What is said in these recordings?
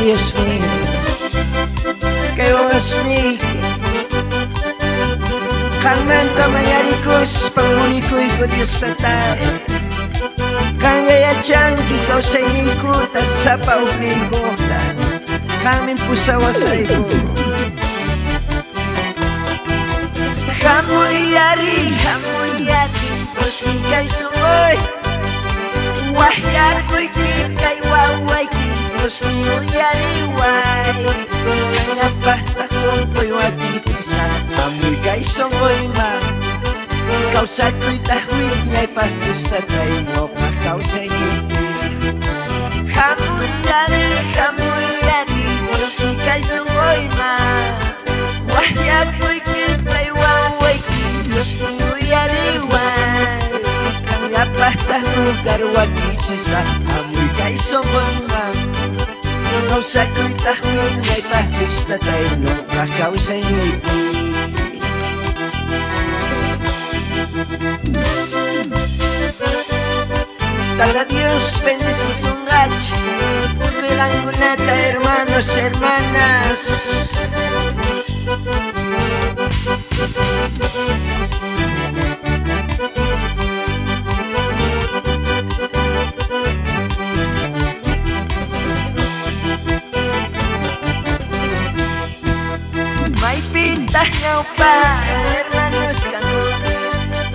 Diosni kayo asni kanman tamayarikos pangunikoy ko Diyos tatay kaya yachangi kau sa iniko tas sa pauligotan kamin pusawa sa ibo Hamuyari Bos ni kay sumoy Wahyar ko'y kay waway Bos ni uyari way Napatakong ko'y watipisa Amoy kay sumoy ma Kausat ko'y tahwid Ngay patusta tayo mo Pakausay ngiti Hamuyari Bos ni kay sumoy ma Wahyar ko'y kay waway Bos ni uyari way Patah lugar wadicisa Amoy kay somong Kau sa ko'y tahwin Ngay patis na tayo nung Kakaw sa ngiti Tala Dios bendicionar Pelangunata hermanos, hermanas May pinta niyo pa, hermanos kanu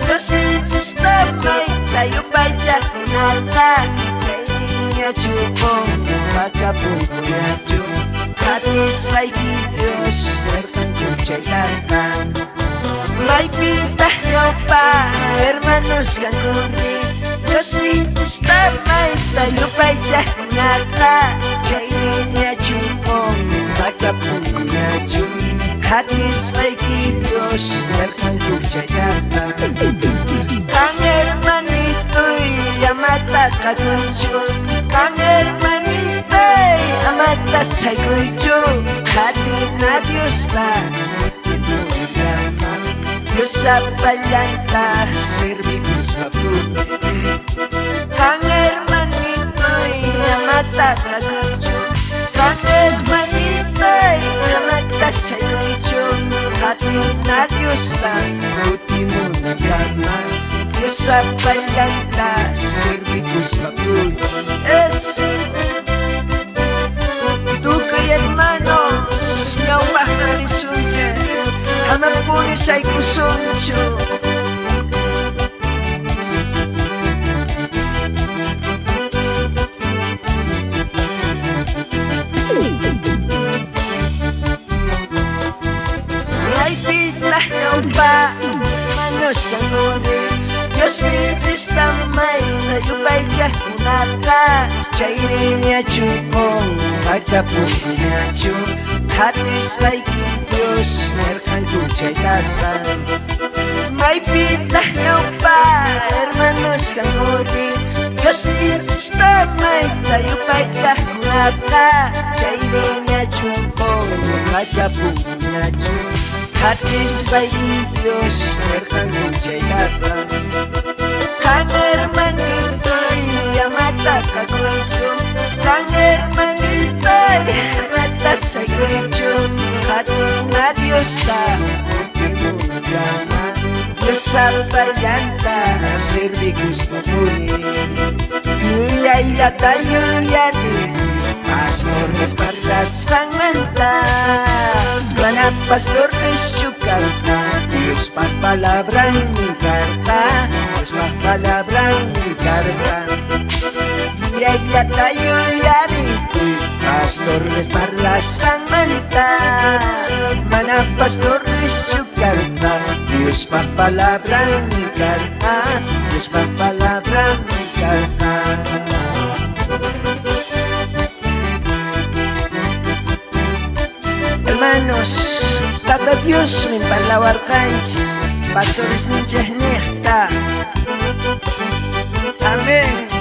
Los niños tamay, tayo pa'y jakunata Kaya chupong, pagkapupo na chup Hatis ay Diyos, nerkan chuchayatan May pinta niyo pa, hermanos kanu Los niños tamay, tayo pa'y jakunata Kaya chupong, pagkapupo na chup Hatis ay Diyos, nerkan chuchayatan Kang hermanito'y amata kaguncho Kang hermanito'y amata sa gujo Hati na Diyos na Diyos sa palanta, servigus mabuti Kang hermanito'y amata kaguncho Kang hermanito'y amata sa gujo Hati na Diyos na buti mo na kama Diyos sa palanta, servigus mabuti Tú kay hermanos, ngawah na risunje Hamang punis ay kusoncho Ay pitlah ng pa, hermanos kanguri Diyos ni Krista may tayo ba'y jakunata Chayri niya chupong pagkapupo niya chup Hatis ay Diyos nerkan chuchayatan May pitah niyo pa hermanos kanguri Diyos ni Krista may tayo ba'y jakunata Chayri niya chupong pagkapupo niya chup Hatis ay Diyos nerkan chuchayatan Kang hermanito'y amata kaguncho Kang hermanito'y amata sa gujo Hati na Diyos na ultimo drama Diyos sa palanta, servigus mabuti Yuyay na tayo yanin Pastor Nes Parlas Mangmanta Buena Pastor Nes Chukarta Dios palabran mi carta Dios palabran mi carta Yay na tayo yanin Pastor Nes Parlas Mangmanta Buena Pastor Nes Chukarta Dios palabran mi carta Dios palabran mi carta Hermanos, Tata Dios min palawarkans Pastores ninchas nechta Amén